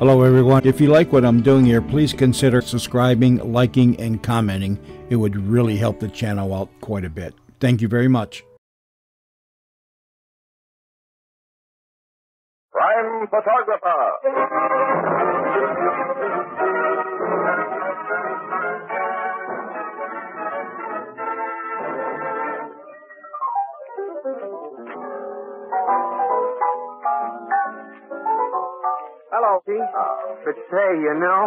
Hello, everyone. If you like what I'm doing here, please consider subscribing, liking, and commenting. It would really help the channel out quite a bit. Thank you very much. Crime Photographer. Hello, Pete. But say, you know,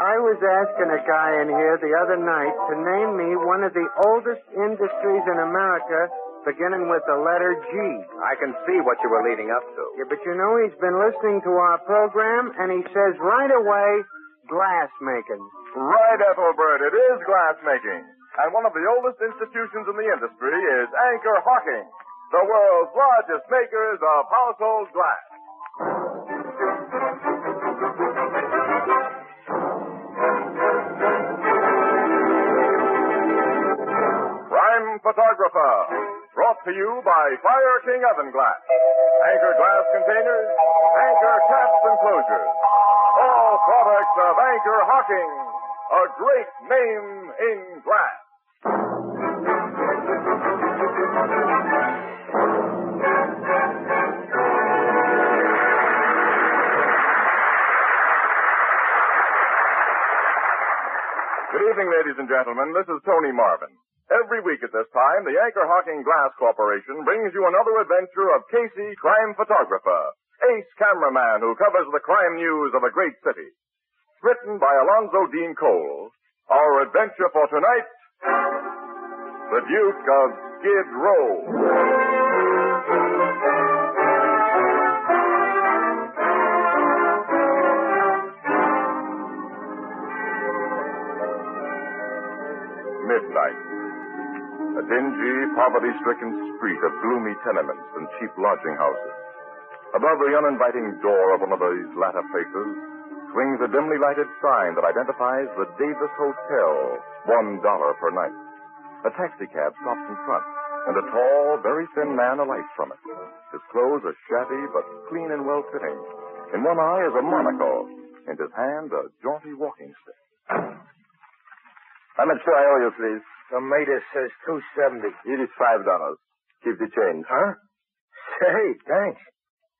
I was asking a guy in here the other night to name me one of the oldest industries in America beginning with the letter G. I can see what you were leading up to. Yeah, but you know, he's been listening to our program, and he says right away, glass making. Right, Ethelbert, it is glass making. And one of the oldest institutions in the industry is Anchor Hawking, the world's largest makers of household glass. Crime Photographer, brought to you by Fire King Oven Glass. Anchor glass containers, Anchor caps and closures. All products of Anchor Hawking, a great name in glass. Good evening, ladies and gentlemen. This is Tony Marvin. Every week at this time, the Anchor Hawking Glass Corporation brings you another adventure of Casey, crime photographer, ace cameraman who covers the crime news of a great city. Written by Alonzo Dean Cole, our adventure for tonight, The Duke of Skidrow. Midnight. A dingy, poverty-stricken street of gloomy tenements and cheap lodging houses. Above the uninviting door of one of these latter places swings a dimly lighted sign that identifies the Davis Hotel, $1 per night. A taxicab stops in front, and a tall, very thin man alights from it. His clothes are shabby but clean and well-fitting. In one eye is a monocle, in his hand a jaunty walking stick. How much do I owe you, please? The meter says $2.70. It is $5. Keep the change. Huh? Say, thanks.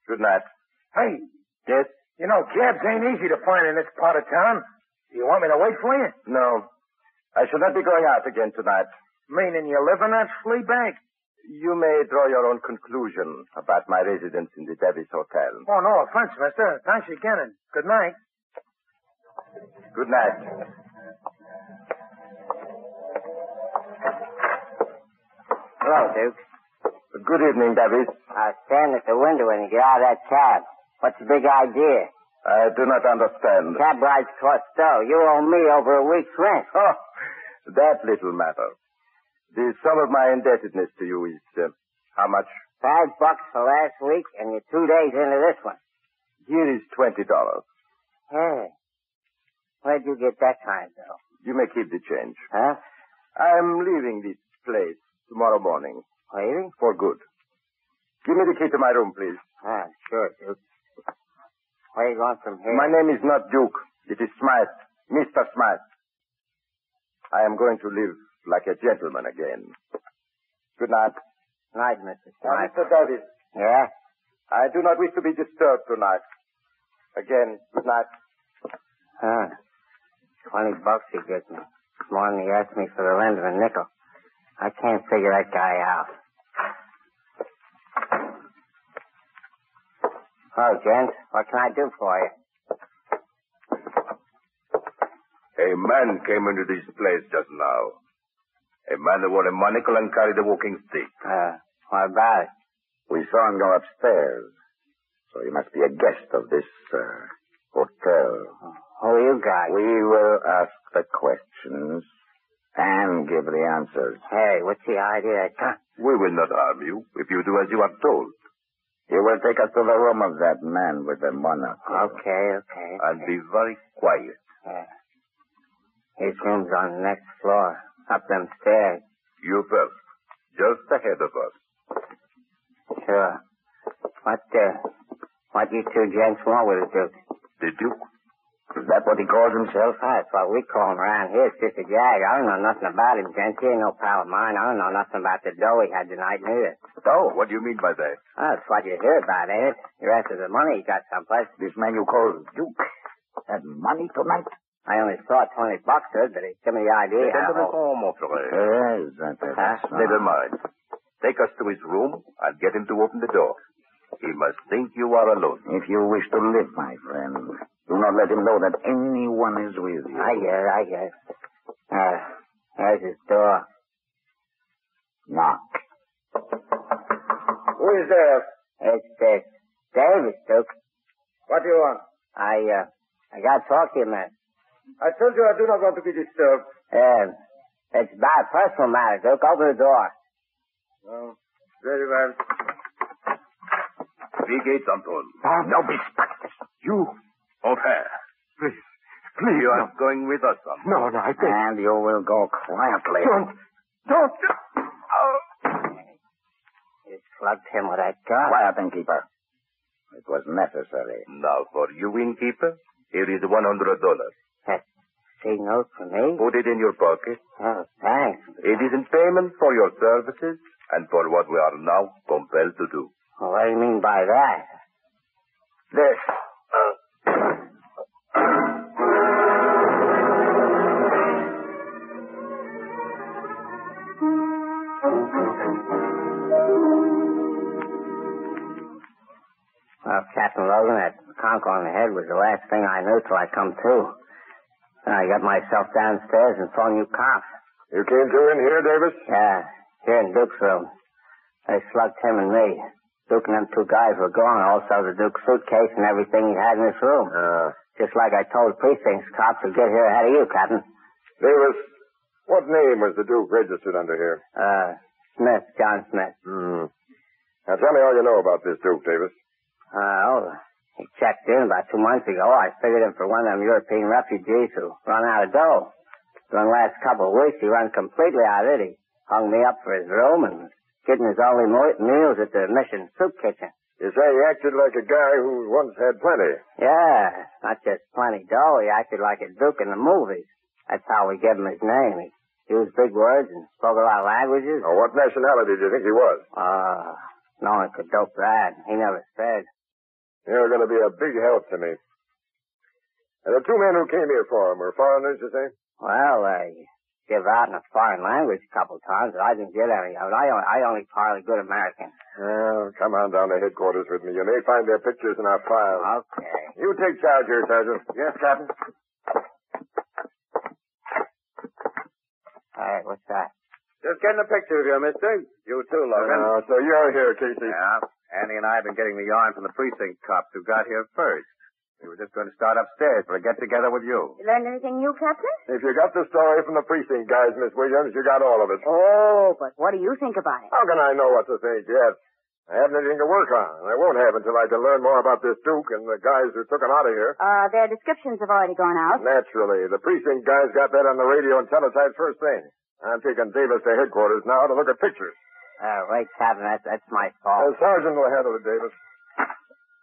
Good night. Hey. Yes? You know, cabs ain't easy to find in this part of town. Do you want me to wait for you? No. I shall not be going out again tonight. Meaning you live in that flea bag? You may draw your own conclusion about my residence in the Davis Hotel. Oh, no offense, mister. Thanks again, and good night. Good night. Hello, Duke. Good evening, Davis. Stand at the window when you get out of that cab. What's the big idea? I do not understand. Cab rides cost dough. You owe me over a week's rent. Oh, that little matter. The sum of my indebtedness to you is, how much? $5 for last week, and you're 2 days into this one. Here is $20. Hey. Where'd you get that kind, though? You may keep the change. Huh? I'm leaving this place tomorrow morning. Leaving? For good. Give me the key to my room, please. Ah, sure, Duke. Where are you going from here? My name is not Duke. It is Smythe. Mr. Smythe. I am going to live like a gentleman again. Good night. Night, Mr. Smythe. Mr. Davis. Yeah? I do not wish to be disturbed tonight. Again, good night. Huh. $20 he gives me. More than he asked me for the rent of a nickel. I can't figure that guy out. Hello, gents. What can I do for you? A man came into this place just now. A man that wore a monocle and carried a walking stick. What about it? We saw him go upstairs. So he must be a guest of this, hotel. Who are you guys? We will ask the questions and give the answers. Hey, what's the idea? We will not harm you if you do as you are told. You will take us to the room of that man with the monocle. Okay. And be very quiet. Yeah. His room's on the next floor, up them stairs. You first, just ahead of us. Sure. What you two gents want with the Duke? The Duke? Is that what he calls himself? That's what we call him around here. It's just a jag. I don't know nothing about him, gents. He ain't no pal of mine. I don't know nothing about the dough he had tonight, neither. Oh, what do you mean by that? That's what you hear about, ain't it? The rest of the money he got someplace. This man you call Duke had money tonight? I only saw $20, sir, but it gave me the idea how... Yes, never mind. Take us to his room and get him to open the door. He must think you are alone. If you wish to live, my friend, do not let him know that anyone is with you. I guess. There's his door. Knock. Who is there? It's Davis, Duke. What do you want? I got to talk to you, man. I told you I do not want to be disturbed. It's about a personal matter, Duke. Open the door. Oh, very well. The gates, Anton. No, be spectacles. You. Enfin. Please. You are going with us, Anton. No, I think... And you will go quietly. Don't. You slugged him with that gun. Quiet, innkeeper. It was necessary. Now, for you, innkeeper, here is $100. That C note for me? Put it in your pocket. Oh, thanks. It is in payment for your services and for what we are now compelled to do. Well, what do you mean by that? This. Well, Captain Logan, that conk on the head was the last thing I knew till I come to. Then I got myself downstairs and phoned you cops. You came to in here, Davis? Yeah, here in Duke's room. They slugged him and me. Duke and them two guys were gone, also the Duke's suitcase and everything he had in this room. Just like I told precincts cops to get here ahead of you, Captain. Davis, what name was the Duke registered under here? Smith, John Smith. Now tell me all you know about this Duke, Davis. He checked in about 2 months ago. I figured him for one of them European refugees who run out of dough. During the last couple of weeks, he run completely out of it. He hung me up for his room and getting his only meals at the mission soup kitchen. You say he acted like a guy who once had plenty. Yeah, not just plenty dough. He acted like a Duke in the movies. That's how we gave him his name. He used big words and spoke a lot of languages. Now, what nationality do you think he was? No one could dope that. He never said. You're going to be a big help to me. And the two men who came here for him were foreigners, you say? Well, they give out in a foreign language a couple times, but I didn't get any of it. I only parlay good American. Well, come on down to headquarters with me. You may find their pictures in our file. Okay. You take charge here, Sergeant. Yes, Captain. All right, what's that? Just getting a picture of you, mister. You too, Logan. So you're here, Casey. Yeah. Andy and I have been getting the yarn from the precinct cops who got here first. We were just going to start upstairs for a get-together with you. You learned anything new, Captain? If you got the story from the precinct guys, Miss Williams, you got all of it. Oh, but what do you think about it? How can I know what to think yet? I haven't anything to work on, and I won't have until I can learn more about this Duke and the guys who took him out of here. Their descriptions have already gone out. Naturally. The precinct guys got that on the radio and teletype first thing. I'm taking Davis to headquarters now to look at pictures. Wait, Captain, that's my fault. The sergeant will handle it, Davis.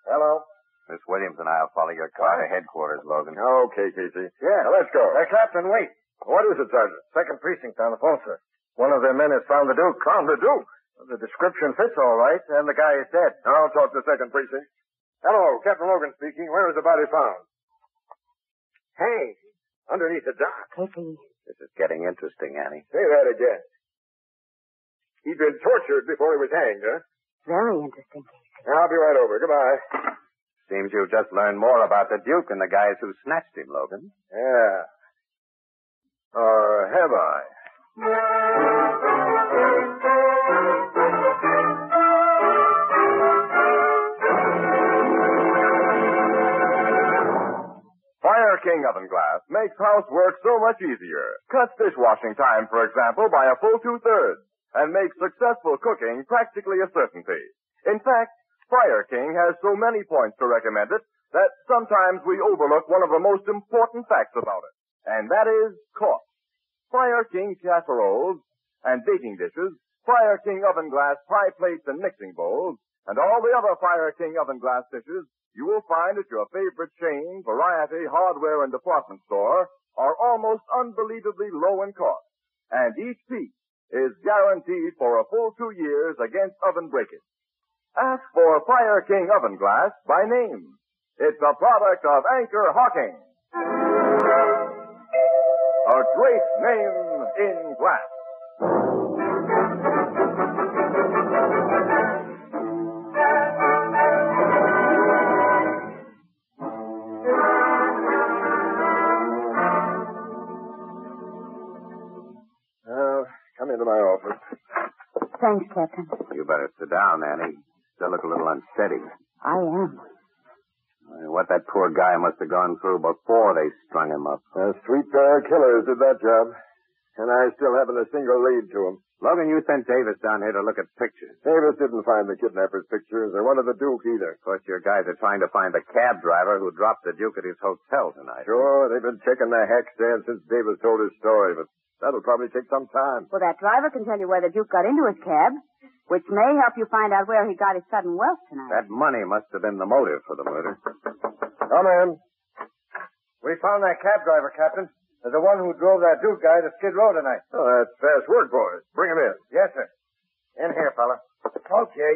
Hello? Miss Williams and I will follow your car to headquarters, Logan. Okay, Casey. Yeah. Now, let's go. Captain, wait. What is it, Sergeant? Second precinct on the phone, sir. One of their men has found the Duke. Found the Duke. The description fits all right, and the guy is dead. I'll talk to second precinct. Hello, Captain Logan speaking. Where is the body found? Hey, underneath the dock. Casey. This is getting interesting, Annie. Say that again. He'd been tortured before he was hanged, huh? Very interesting, Casey. I'll be right over. Goodbye. Seems you've just learned more about the Duke and the guys who snatched him, Logan. Yeah. Or have I? Fire King Oven Glass makes housework so much easier. Cuts dishwashing time, for example, by a full 2/3, and makes successful cooking practically a certainty. In fact, Fire King has so many points to recommend it that sometimes we overlook one of the most important facts about it, and that is cost. Fire King casseroles and baking dishes, Fire King Oven Glass pie plates and mixing bowls, and all the other Fire King Oven Glass dishes you will find at your favorite chain, variety, hardware, and department store are almost unbelievably low in cost. And each piece is guaranteed for a full 2 years against oven breakage. Ask for Fire King Oven Glass by name. It's a product of Anchor Hawking. A great name in glass. Come into my office. Thanks, Captain. You better sit down, Annie. Still look a little unsteady. I am. What that poor guy must have gone through before they strung him up. A sweet pair of killers did that job. And I still haven't a single lead to him. Logan, you sent Davis down here to look at pictures. Davis didn't find the kidnapper's pictures or one of the Duke either. Of course, your guys are trying to find the cab driver who dropped the Duke at his hotel tonight. Sure, they've been checking the hack stand since Davis told his story, but that'll probably take some time. Well, that driver can tell you where the Duke got into his cab, which may help you find out where he got his sudden wealth tonight. That money must have been the motive for the murder. Come in. We found that cab driver, Captain. The one who drove that Duke guy to Skidrow tonight. Oh, that's fast work, boys. Bring him in. Yes, sir. In here, fella. Okay.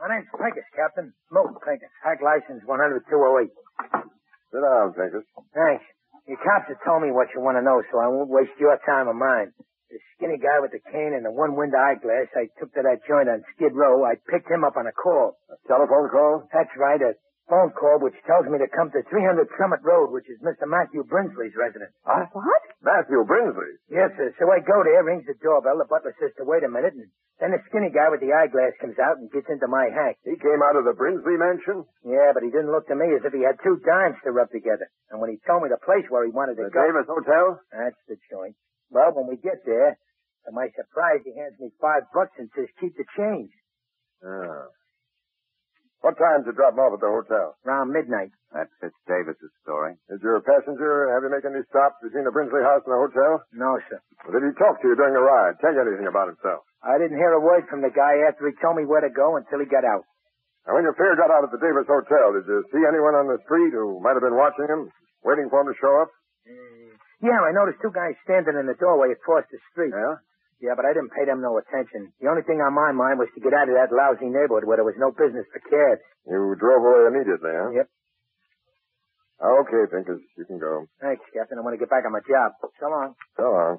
My name's Pincus, Captain. Milton Pincus. Hack license 10208. Sit down, Pincus. Thanks. Your cops have told me what you want to know, so I won't waste your time or mine. The skinny guy with the cane and the one-wind eyeglass I took to that joint on Skid Row, I picked him up on a call. A telephone call? That's right, a phone call which tells me to come to 300 Summit Road, which is Mr. Matthew Brinsley's residence. Huh? What? Matthew Brinsley? Yes, sir. So I go there, rings the doorbell, the butler says to wait a minute, and then the skinny guy with the eyeglass comes out and gets into my hack. He came out of the Brinsley mansion? Yeah, but he didn't look to me as if he had two dimes to rub together. And when he told me the place where he wanted to The go... Davis Hotel? That's the joint. Well, when we get there, to my surprise, he hands me $5 and says, keep the change. Ah. What time did you drop him off at the hotel? Around midnight. That fits Davis's story. Did your passenger have you make any stops between the Brinsley house and the hotel? No, sir. Or did he talk to you during the ride? Tell you anything about himself? I didn't hear a word from the guy after he told me where to go until he got out. Now, when your pair got out at the Davis Hotel, did you see anyone on the street who might have been watching him, waiting for him to show up? Yeah, I noticed two guys standing in the doorway across the street. Yeah? Yeah, but I didn't pay them no attention. The only thing on my mind was to get out of that lousy neighborhood where there was no business for cabs. You drove away immediately, huh? Yep. Okay, Pincus, you can go. Thanks, Captain. I want to get back on my job. So long. So long.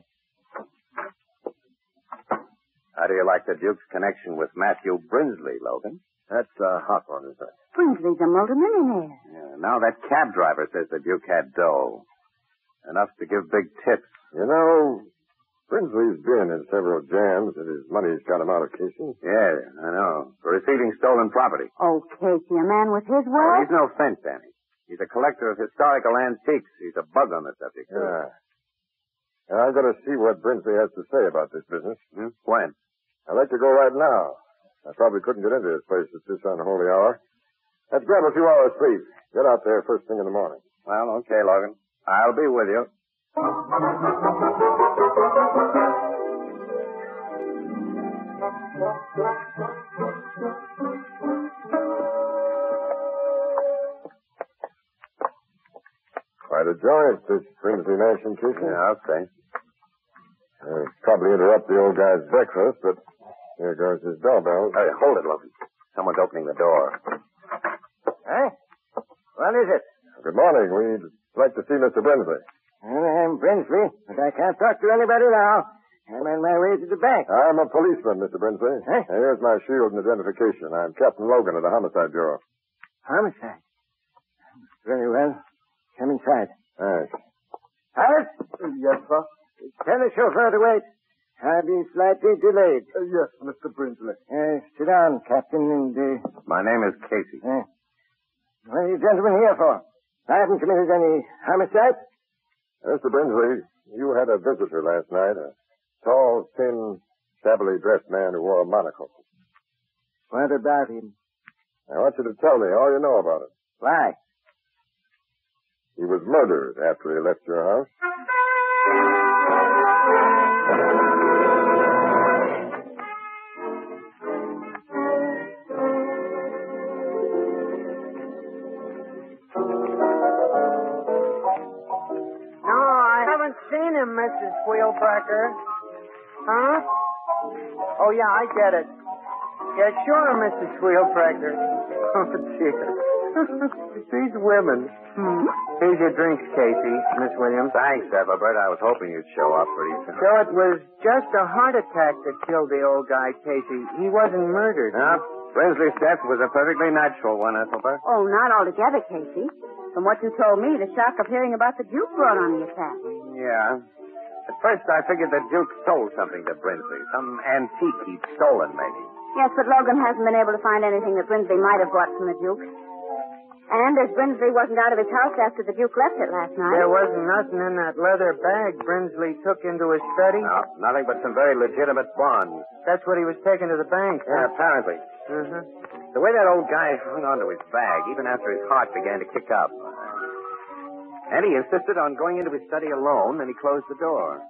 How do you like the Duke's connection with Matthew Brinsley, Logan? That's a hot one, isn't it? Brinsley's a multimillionaire. Yeah, now that cab driver says the Duke had dough. Enough to give big tips. You know, Brinsley's been in several jams and his money's got him out of cases. Yeah, I know. For receiving stolen property. Oh, Casey, a man with his Oh, wealth? he's no fence, Annie. He's a collector of historical antiques. He's a bug on the subject. too. Yeah. And I've got to see what Brinsley has to say about this business. When? I'd like to go right now. I probably couldn't get into his place at this unholy hour. Let's grab a few hours sleep. Get out there first thing in the morning. Well, okay, Logan. I'll be with you. Quite a joint, this Brinsley mansion, Casey. Yeah, I'll say. Probably interrupt the old guy's breakfast, but here goes his doorbell. Hey, hold it, Logan. Someone's opening the door. Huh? What is it? Good morning. We'd like to see Mr. Brinsley. I'm Brinsley, but I can't talk to anybody now. I'm on my way to the bank. I'm a policeman, Mr. Brinsley. Huh? Here's my shield and identification. I'm Captain Logan of the Homicide Bureau. Homicide. Very well. Come inside. Thanks. Alice? Yes, sir? Tell the chauffeur to wait. I'll be slightly delayed. Yes, Mr. Brinsley. Sit down, Captain, and... My name is Casey. What are you gentlemen here for? I haven't committed any homicide. Mr. Brinsley, you had a visitor last night, a tall, thin, shabbily dressed man who wore a monocle. What about him? I want you to tell me all you know about it. Why? He was murdered after he left your house. Mrs. Wheelbreaker. Huh? Oh, yeah, I get it. Yeah, sure, Mrs. Wheelbreaker. Oh, dear. These women. Here's your drinks, Casey, Miss Williams. Thanks, Everbert. I was hoping you'd show up pretty soon. So it was just a heart attack that killed the old guy, Casey. He wasn't murdered. Yeah, Brinsley's death was a perfectly natural one, Ethelbert. Oh, not altogether, Casey. From what you told me, the shock of hearing about the Duke brought on the attack. Yeah. At first, I figured the Duke stole something to Brinsley. Some antique he'd stolen, maybe. Yes, but Logan hasn't been able to find anything that Brinsley might have bought from the Duke. And as Brinsley wasn't out of his house after the Duke left it last night. There wasn't nothing in that leather bag Brinsley took into his study? No, nothing but some very legitimate bonds. That's what he was taking to the bank. Yeah, apparently. Mm-hmm. The way that old guy hung onto his bag, even after his heart began to kick up. And he insisted on going into his study alone, and he closed the door.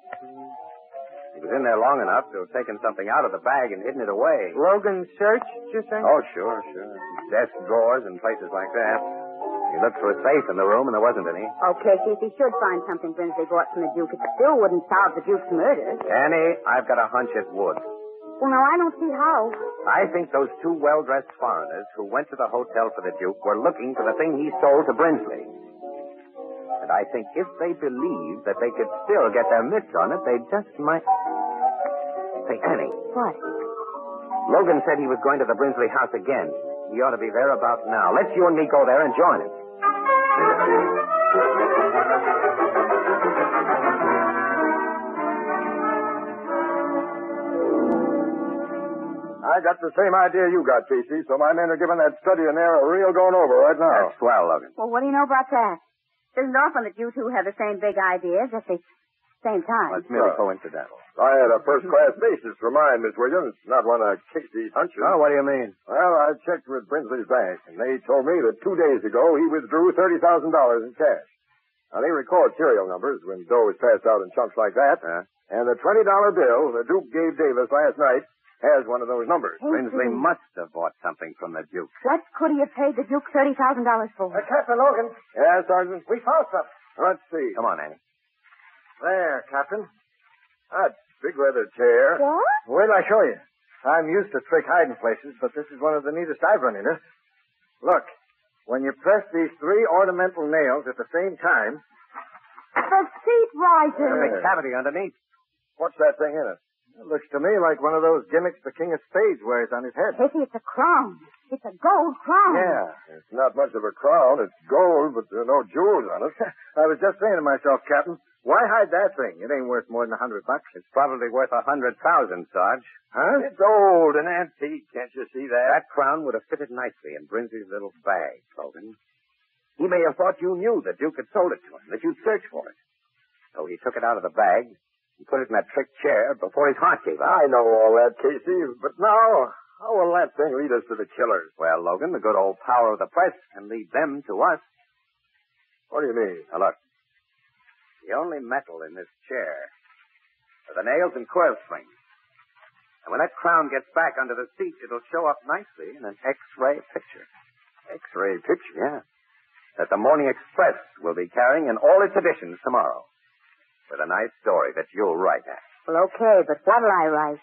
He was in there long enough to have taken something out of the bag and hidden it away. Logan searched, you think? Oh, sure. Desk drawers and places like that. He looked for a safe in the room, and there wasn't any. Oh, Casey, if he should find something Brinsley bought from the Duke, it still wouldn't solve the Duke's murder. Annie, I've got a hunch it would. Well, now, I don't see how. I think those two well-dressed foreigners who went to the hotel for the Duke were looking for the thing he sold to Brinsley. And I think if they believed that they could still get their mitts on it, they just might... Say, Annie. What? Logan said he was going to the Brinsley house again. He ought to be there about now. Let's you and me go there and join him. I got the same idea you got, Casey, so my men are giving that study in there a real going over right now. That's swell, Logan. Well, what do you know about that? It isn't often that you two have the same big ideas at the same time. Well, it's merely coincidental. I had a first-class basis for mine, Miss Williams, not one of Casey's hunches. Oh, what do you mean? Well, I checked with Brinsley's bank, and they told me that 2 days ago he withdrew $30,000 in cash. Now, they record serial numbers when dough is passed out in chunks like that, and the $20 bill the Duke gave Davis last night has one of those numbers. Brinsley must have bought something from the Duke. What could he have paid the Duke $30,000 for? Captain Logan, Yeah, Sergeant? we found something. Let's see. Come on, Annie. There, Captain. That big leather chair. What? Wait till I show you. I'm used to trick hiding places, but this is one of the neatest I've run into. Look, when you press these 3 ornamental nails at the same time... The seat riser. A big cavity underneath. What's that thing in it? It looks to me like one of those gimmicks the King of Spades wears on his head. Casey, it's a crown. It's a gold crown. Yeah. It's not much of a crown. It's gold, but there are no jewels on it. I was just saying to myself, Captain, why hide that thing? It ain't worth more than $100. It's probably worth $100,000, Sarge. Huh? It's old and antique. Can't you see that? That crown would have fitted nicely in Brinsley's little bag, Logan. He may have thought you knew the Duke had sold it to him, that you'd search for it. So he took it out of the bag and put it in that trick chair before his heart gave out. I know all that, Casey, but now, how will that thing lead us to the killers? Well, Logan, the good old power of the press can lead them to us. What do you mean? Now, look. The only metal in this chair are the nails and coil springs. And when that crown gets back under the seat, it'll show up nicely in an X-ray picture. X-ray picture? Yeah. That the Morning Express will be carrying in all its editions tomorrow. With a nice story that you'll write at. Well, okay, but what'll I write?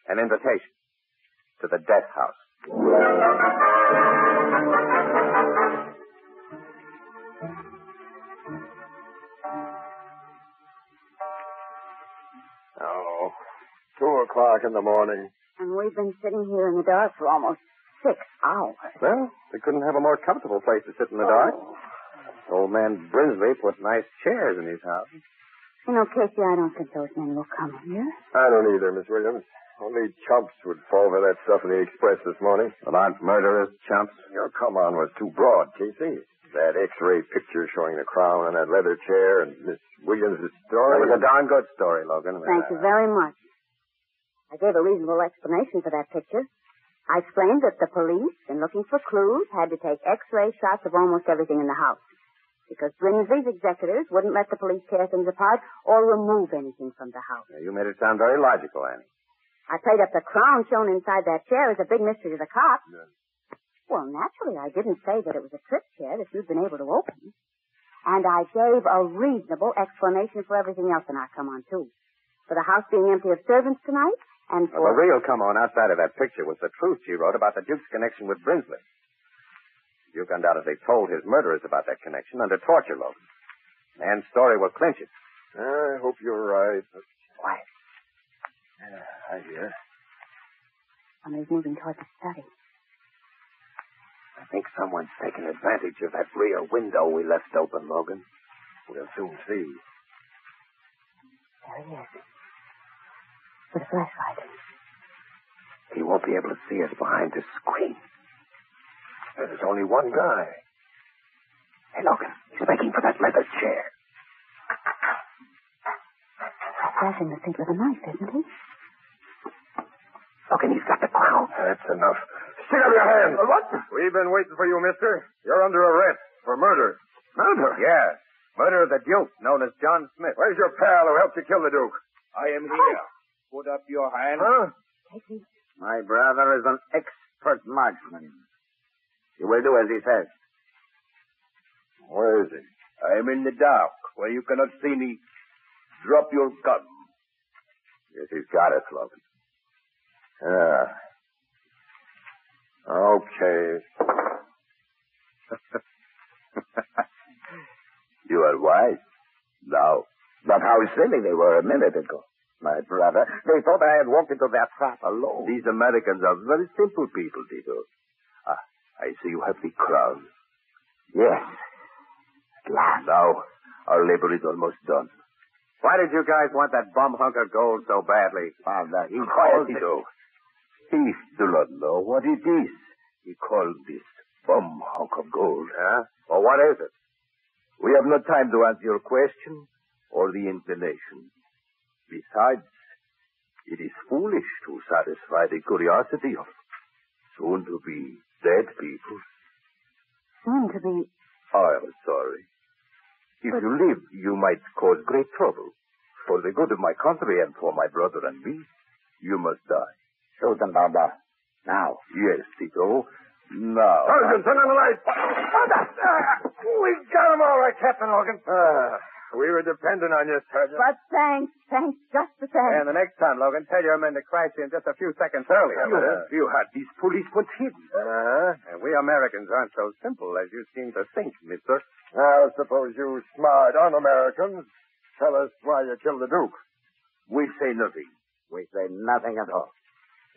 An invitation to the death house. Oh, 2 o'clock in the morning. And we've been sitting here in the dark for almost 6 hours. Well, they couldn't have a more comfortable place to sit in the dark. Old man Brinsley put nice chairs in his house. You know, Casey, I don't think those men will come here. I don't either, Miss Williams. Only chumps would fall for that stuff in the Express this morning. But aren't murderers chumps? Your come on was too broad, Casey. That X-ray picture showing the crown and that leather chair and Miss Williams' story. It was a darn good story, Logan. Thank you very much. I gave a reasonable explanation for that picture. I explained that the police, in looking for clues, had to take X-ray shots of almost everything in the house. Because Brinsley's executors wouldn't let the police tear things apart or remove anything from the house. Yeah, you made it sound very logical, Annie. I played up the crown shown inside that chair as a big mystery to the cops. Yeah. Well, naturally, I didn't say that it was a trick chair that you'd been able to open. And I gave a reasonable explanation for everything else, and I'll come on, too. For the house being empty of servants tonight, and for... Well, the real come on outside of that picture was the truth she wrote about the Duke's connection with Brinsley. The Duke undoubtedly told his murderers about that connection under torture, Logan. Man's story will clinch it. I hope you're right. Quiet. I hear. Somebody's moving toward the study. I think someone's taking advantage of that rear window we left open, Logan. We'll soon see. There he is. With a flashlight. He won't be able to see us behind this screen. There's only one guy. Hey, Logan, he's making for that leather chair. Flashing the seat with a knife, isn't he? Logan, he's got the crown. That's enough. Stick up your hands. What? We've been waiting for you, mister. You're under arrest for murder. Murder? Yeah. Murder of the Duke, known as John Smith. Where's your pal who helped you kill the Duke? I am here. Put up your hand. Huh? My brother is an expert marksman. He will do as he says. Where is he? I am in the dark, where you cannot see me. Drop your gun. Yes, he's got it, Logan. Yeah. Okay. You are wise. Now. But how silly they were a minute ago. My brother, they thought I had walked into their trap alone. These Americans are very simple people, Tito. I see you have the crown. Yes. At last. Now, our labor is almost done. Why did you guys want that bum hunk of gold so badly? Father, he Quiet, called it. Tito. He do not know what it is. He called this bum hunk of gold. Huh? Well, what is it? We have no time to answer your question or the inclination. Besides, it is foolish to satisfy the curiosity of soon-to-be dead people. Soon to be... I am sorry. If you live, you might cause great trouble. For the good of my country and for my brother and me, you must die. Shoot them, Baba. Now. Yes, Tito. Now. Sergeant, turn on the light. We got him all right, Captain Logan. We were dependent on you, Sergeant. But thanks just the same. And the next time, Logan, tell your men to crash in just a few seconds earlier. You had these policemen hidden. And we Americans aren't so simple as you seem to think, mister. Now, suppose you smart un-Americans tell us why you killed the Duke. We say nothing. We say nothing at all.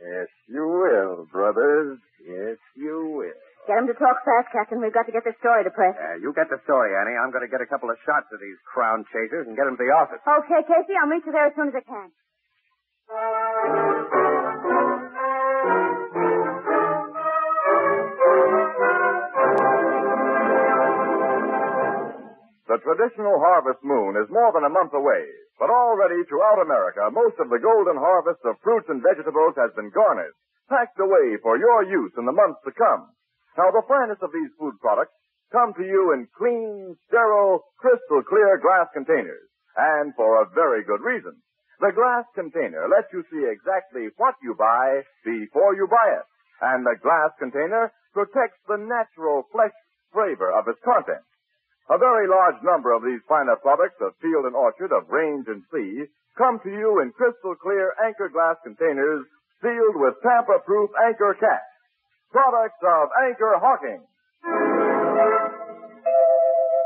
Yes, you will, brothers. Yes, you will. Get him to talk fast, Captain. We've got to get this story to press. You get the story, Annie. I'm going to get a couple of shots of these crown chasers and get them to the office. Okay, Casey. I'll meet you there as soon as I can. The traditional harvest moon is more than a month away, but already throughout America, most of the golden harvest of fruits and vegetables has been garnered, packed away for your use in the months to come. Now, the finest of these food products come to you in clean, sterile, crystal clear glass containers, and for a very good reason. The glass container lets you see exactly what you buy before you buy it, and the glass container protects the natural flesh flavor of its contents. A very large number of these finer products of field and orchard, of range and sea, come to you in crystal clear anchor glass containers sealed with tamper-proof anchor caps. Products of Anchor Hawking.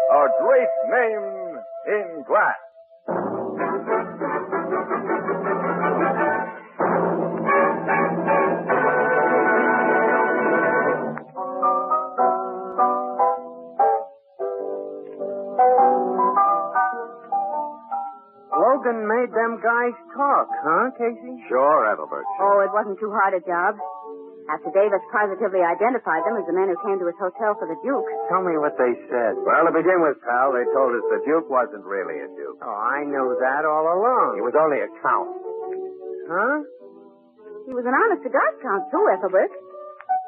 A great name in glass. Logan made them guys talk, huh, Casey? Sure, Ethelbert. Oh, it wasn't too hard a job. After Davis positively identified them as the men who came to his hotel for the Duke. Tell me what they said. Well, to begin with, pal, they told us the Duke wasn't really a Duke. Oh, I knew that all along. He was only a count. Huh? He was an honest-to-God count, too, Ethelbert.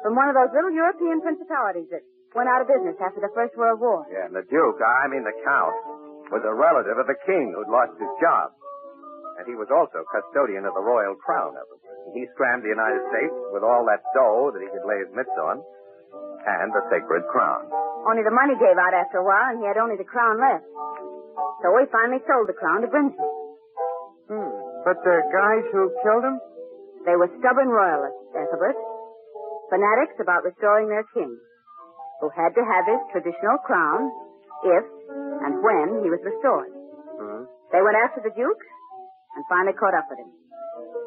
From one of those little European principalities that went out of business after the First World War. Yeah, and the Duke, I mean the Count, was a relative of the king who'd lost his job. And he was also custodian of the royal crown, Ethelbert. He scrammed the United States with all that dough that he could lay his mitts on, and the sacred crown. Only the money gave out after a while, and he had only the crown left. So we finally sold the crown to Brinsley. But the guys who killed him? They were stubborn royalists, Ethelbert. Fanatics about restoring their king, who had to have his traditional crown if and when he was restored. They went after the Duke and finally caught up with him.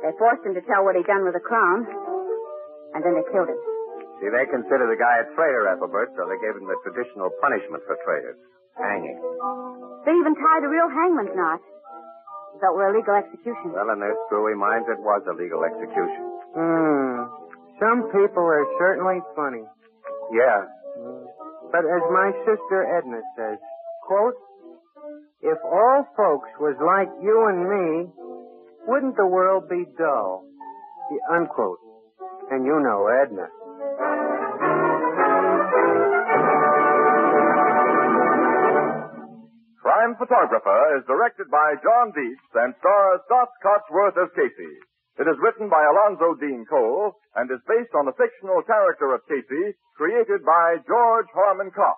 They forced him to tell what he'd done with the crown, and then they killed him. See, they consider the guy a traitor, Ethelbert, so they gave him the traditional punishment for traitors, hanging. They even tied a real hangman's knot. That were a legal execution. Well, in their screwy minds, it was a legal execution. Some people are certainly funny. Yeah. But as my sister Edna says, quote, if all folks was like you and me, wouldn't the world be dull? Unquote. And you know Edna. Crime Photographer is directed by John Dietz and stars Dot Cotsworth as Casey. It is written by Alonzo Dean Cole and is based on the fictional character of Casey created by George Harmon Cox.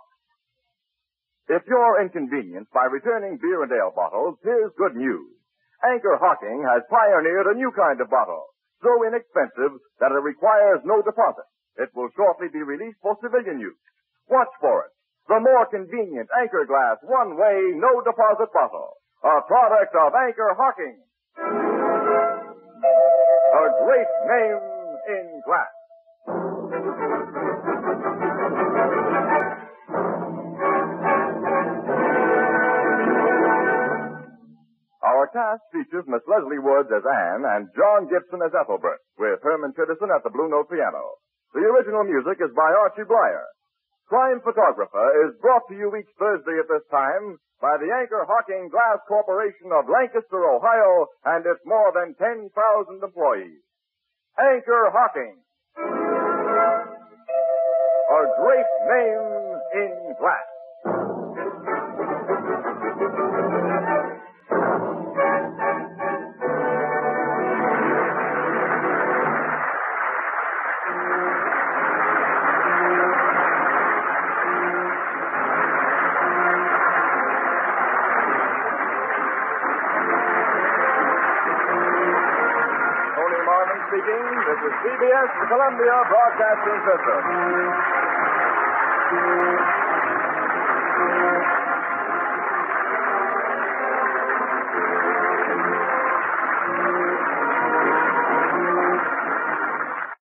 If you're inconvenienced by returning beer and ale bottles, here's good news. Anchor Hocking has pioneered a new kind of bottle, so inexpensive that it requires no deposit. It will shortly be released for civilian use. Watch for it. The more convenient Anchor Glass one-way, no-deposit bottle. A product of Anchor Hocking. A great name in glass. Our cast features Miss Leslie Woods as Anne and John Gibson as Ethelbert, with Herman Chittison at the Blue Note piano. The original music is by Archie Blyer. Crime Photographer is brought to you each Thursday at this time by the Anchor Hocking Glass Corporation of Lancaster, Ohio, and its more than 10,000 employees. Anchor Hocking. A great name in glass. Speaking. This is CBS, the Columbia Broadcasting System.